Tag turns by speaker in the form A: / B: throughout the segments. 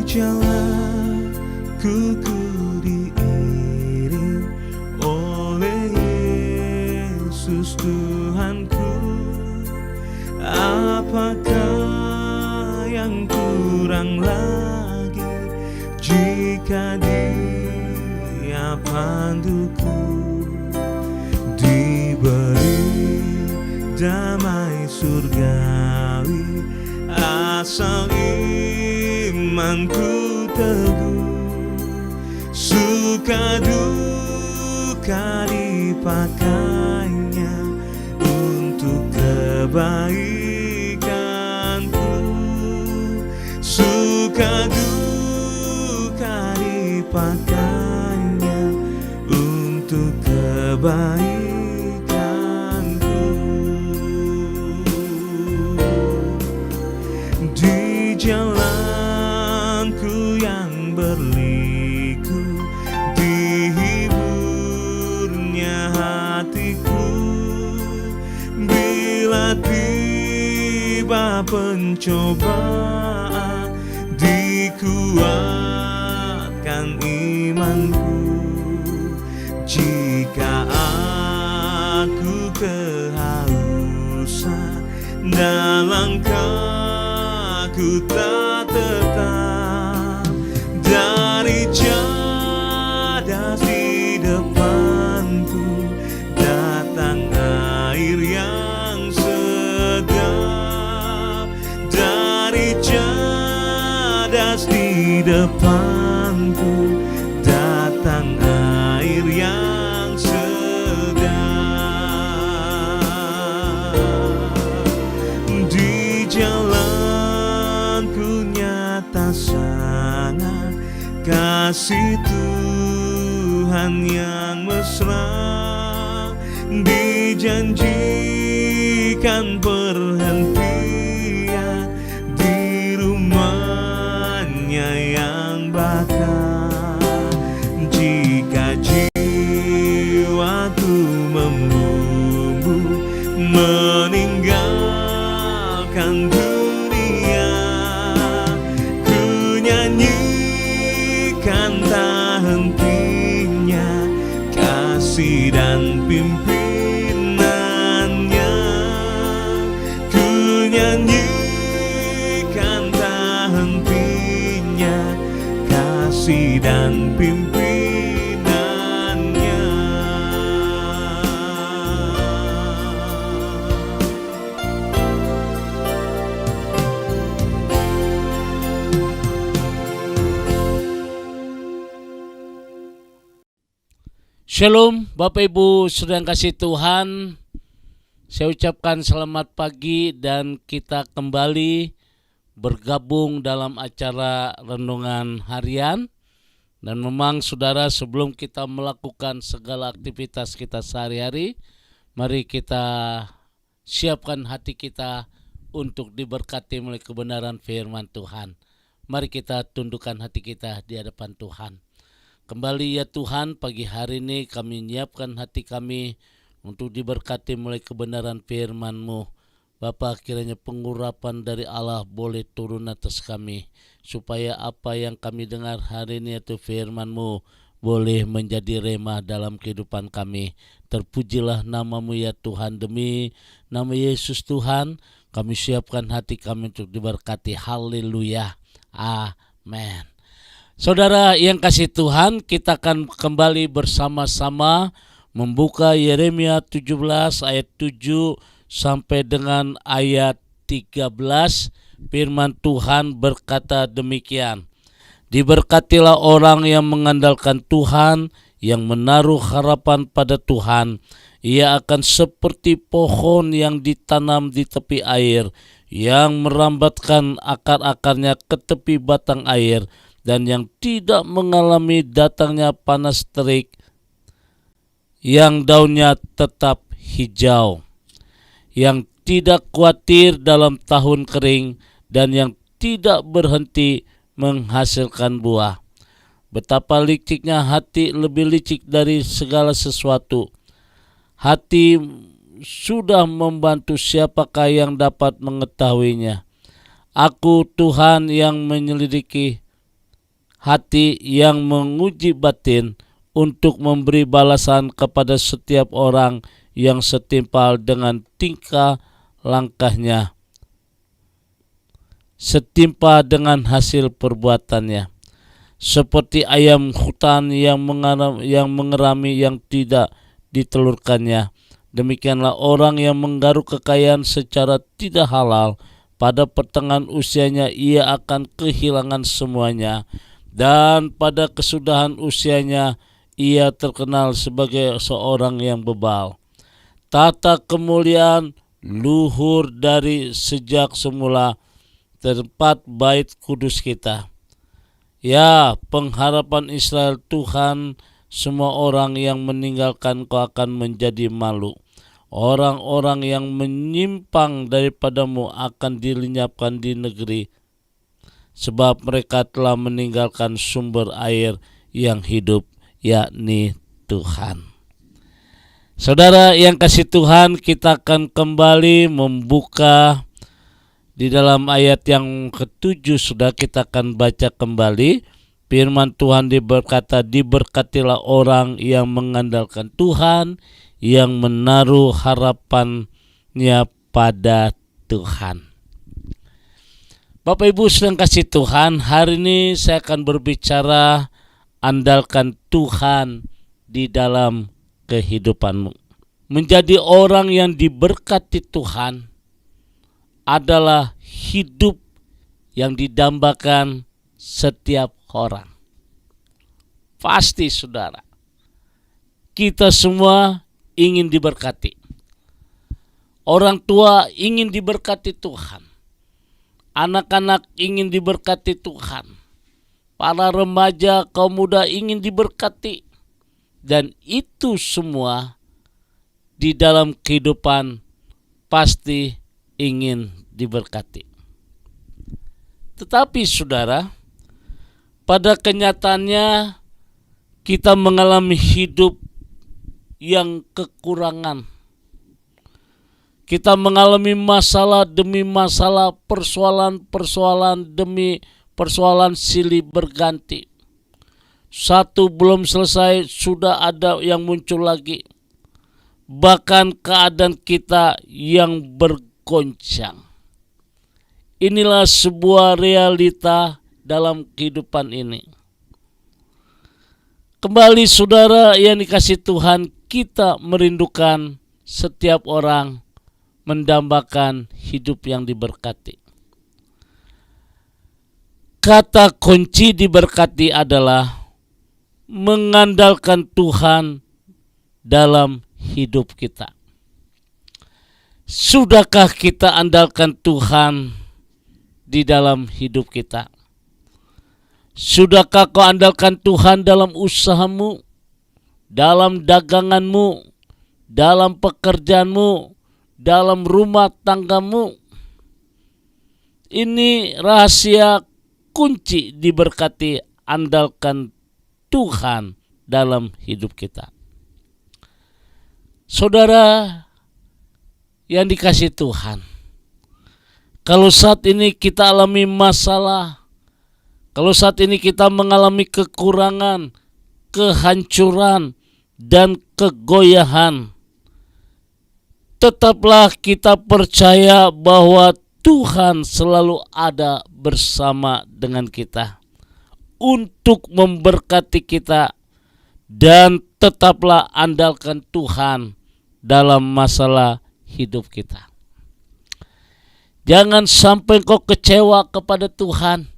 A: jalanku ku diiring oleh Yesus Tuhanku. Apakah yang kurang lagi jika Dia panduku? Diberi damai surgawi asal imanku teguh. Suka duka dipakainya untuk kebaikanku. Suka duka dipakainya untuk kebaikanku. Di jalanku yang berliku, dihiburnya hatiku. Bila tiba pencobaan, dikuatkan imanku. Jika aku kehausan dan langkahku tak tetap, dari jadas di depanku datang air yang sedap. Dari jadas di depanku datang air yang sedap. Di jalanku nyata sangat kasih Tuhan yang mesra. Dijanjikan perhentian di rumahnya yang bakar. Jika jiwaku membumbu meninggalkan dunia, ku nyanyikan tak hentinya kasih dan pimpinannya. Ku nyanyikan tak hentinya kasih dan pimpinannya.
B: Shalom Bapak Ibu Saudara yang kasih Tuhan, saya ucapkan selamat pagi dan kita kembali bergabung dalam acara renungan harian. Dan memang saudara, sebelum kita melakukan segala aktivitas kita sehari-hari, mari kita siapkan hati kita untuk diberkati melalui kebenaran firman Tuhan. Mari kita tundukkan hati kita di hadapan Tuhan. Kembali ya Tuhan, pagi hari ini kami menyiapkan hati kami untuk diberkati melalui kebenaran firman-Mu. Bapa, kiranya pengurapan dari Allah boleh turun atas kami, supaya apa yang kami dengar hari ini yaitu firman-Mu boleh menjadi rema dalam kehidupan kami. Terpujilah nama-Mu ya Tuhan, demi nama Yesus Tuhan, kami siapkan hati kami untuk diberkati. Haleluya, amin. Saudara yang kasih Tuhan, kita akan kembali bersama-sama membuka Yeremia 17 ayat 7 sampai dengan ayat 13. Firman Tuhan berkata demikian. Diberkatilah orang yang mengandalkan Tuhan, yang menaruh harapan pada Tuhan. Ia akan seperti pohon yang ditanam di tepi air, yang merambatkan akar-akarnya ke tepi batang air, dan yang tidak mengalami datangnya panas terik, yang daunnya tetap hijau, yang tidak khawatir dalam tahun kering, dan yang tidak berhenti menghasilkan buah. Betapa liciknya hati, lebih licik dari segala sesuatu. Hati sudah membantu, siapakah yang dapat mengetahuinya? Aku Tuhan yang menyelidiki hati yang menguji batin untuk memberi balasan kepada setiap orang yang setimpal dengan tingkah langkahnya, setimpal dengan hasil perbuatannya. Seperti ayam hutan yang mengerami yang tidak ditelurkannya, demikianlah orang yang menggaruk kekayaan secara tidak halal. Pada pertengahan usianya ia akan kehilangan semuanya, dan pada kesudahan usianya ia terkenal sebagai seorang yang bebal. Tata kemuliaan luhur dari sejak semula tempat bait kudus kita. Ya, pengharapan Israel Tuhan, semua orang yang meninggalkan Kau akan menjadi malu. Orang-orang yang menyimpang daripadamu akan dilenyapkan di negeri, sebab mereka telah meninggalkan sumber air yang hidup, yakni Tuhan. Saudara yang kasih Tuhan, kita akan kembali membuka di dalam ayat yang ke-7. Sudah kita akan baca kembali. Firman Tuhan berkata, diberkatilah orang yang mengandalkan Tuhan, yang menaruh harapannya pada Tuhan. Bapak Ibu sedang kasih Tuhan, hari ini saya akan berbicara andalkan Tuhan di dalam kehidupanmu. Menjadi orang yang diberkati Tuhan adalah hidup yang didambakan setiap orang. Pasti saudara, kita semua ingin diberkati. Orang tua ingin diberkati Tuhan. Anak-anak ingin diberkati Tuhan. Para remaja, kaum muda ingin diberkati. Dan itu semua di dalam kehidupan pasti ingin diberkati. Tetapi saudara, pada kenyataannya kita mengalami hidup yang kekurangan. Kita mengalami masalah demi masalah, persoalan demi persoalan silih berganti. Satu belum selesai, sudah ada yang muncul lagi. Bahkan keadaan kita yang bergoncang. Inilah sebuah realita dalam kehidupan ini. Kembali saudara yang dikasih Tuhan, kita merindukan setiap orang mendambakan hidup yang diberkati. Kata kunci diberkati adalah mengandalkan Tuhan dalam hidup kita. Sudahkah kita andalkan Tuhan di dalam hidup kita? Sudahkah kau andalkan Tuhan dalam usahamu, dalam daganganmu, dalam pekerjaanmu, dalam rumah tanggamu? Ini rahasia kunci diberkati, andalkan Tuhan dalam hidup kita. Saudara yang dikasih Tuhan, kalau saat ini kita alami masalah, kalau saat ini kita mengalami kekurangan, kehancuran, dan kegoyahan, tetaplah kita percaya bahwa Tuhan selalu ada bersama dengan kita untuk memberkati kita, dan tetaplah andalkan Tuhan dalam masalah hidup kita. Jangan sampai kau kecewa kepada Tuhan.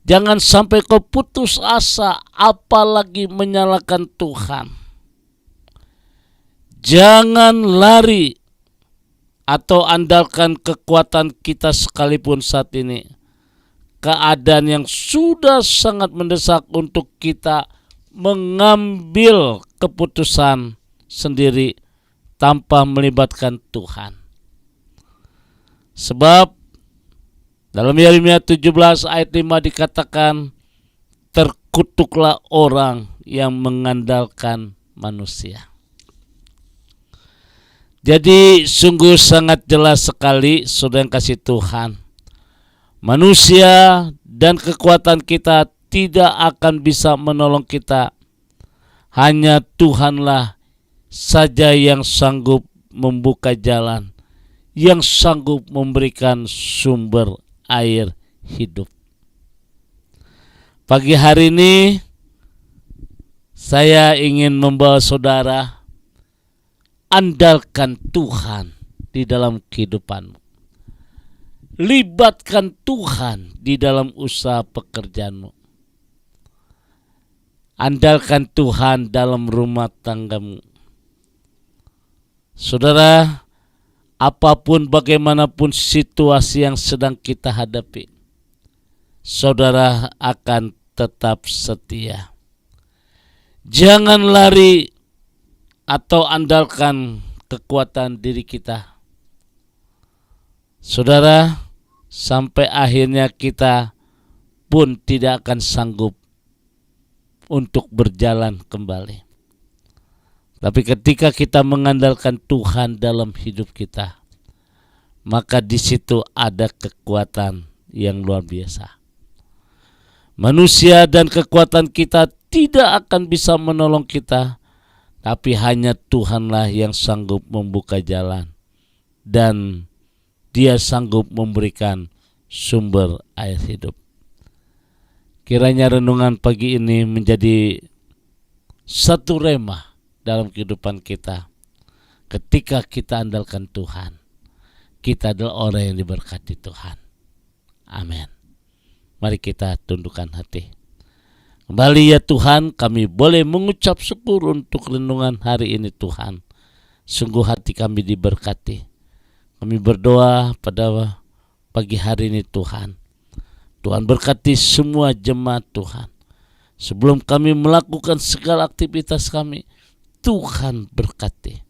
B: Jangan sampai kau putus asa, apalagi menyalahkan Tuhan. Jangan lari atau andalkan kekuatan kita sekalipun saat ini. Keadaan yang sudah sangat mendesak untuk kita mengambil keputusan sendiri tanpa melibatkan Tuhan. Sebab dalam Yeremia 17 ayat 5 dikatakan, terkutuklah orang yang mengandalkan manusia. Jadi sungguh sangat jelas sekali saudara yang kasih Tuhan. Manusia dan kekuatan kita tidak akan bisa menolong kita. Hanya Tuhanlah saja yang sanggup membuka jalan, yang sanggup memberikan sumber air hidup. Pagi hari ini saya ingin membawa saudara andalkan Tuhan di dalam kehidupanmu. Libatkan Tuhan di dalam usaha pekerjaanmu. Andalkan Tuhan dalam rumah tanggamu. Saudara, apapun bagaimanapun situasi yang sedang kita hadapi, saudara akan tetap setia. Jangan lari atau andalkan kekuatan diri kita. Saudara, sampai akhirnya kita pun tidak akan sanggup untuk berjalan kembali. Tapi ketika kita mengandalkan Tuhan dalam hidup kita, maka di situ ada kekuatan yang luar biasa. Manusia dan kekuatan kita tidak akan bisa menolong kita, tapi hanya Tuhanlah yang sanggup membuka jalan, dan Dia sanggup memberikan sumber air hidup. Kiranya renungan pagi ini menjadi satu rema dalam kehidupan kita. Ketika kita andalkan Tuhan, kita adalah orang yang diberkati Tuhan. Amin. Mari kita tundukkan hati. Kembali ya Tuhan, kami boleh mengucap syukur untuk renungan hari ini Tuhan. Sungguh hati kami diberkati. Kami berdoa pada pagi hari ini Tuhan. Tuhan berkati semua jemaat Tuhan. Sebelum kami melakukan segala aktivitas kami, Tuhan berkati.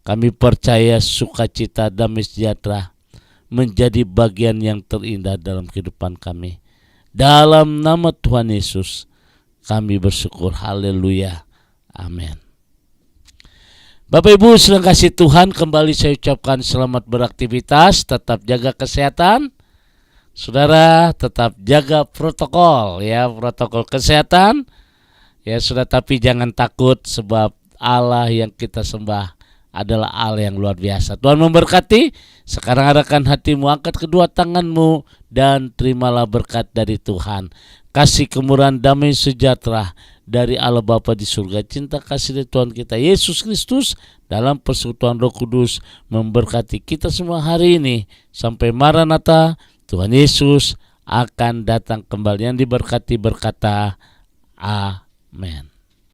B: Kami percaya sukacita damai sejahtera menjadi bagian yang terindah dalam kehidupan kami. Dalam nama Tuhan Yesus kami bersyukur. Haleluya. Amin. Bapak Ibu sedang kasih Tuhan, kembali saya ucapkan selamat beraktivitas, tetap jaga kesehatan. Saudara tetap jaga protokol ya, protokol kesehatan. Ya sudah, tapi jangan takut sebab Allah yang kita sembah adalah Allah yang luar biasa. Tuhan memberkati. Sekarang arahkan hatimu, angkat kedua tanganmu dan terimalah berkat dari Tuhan. Kasih kemurahan damai sejahtera dari Allah Bapa di surga, cinta kasih dari Tuhan kita Yesus Kristus dalam persekutuan Roh Kudus memberkati kita semua hari ini sampai Maranatha. Tuhan Yesus akan datang kembali. Yang diberkati berkata amin.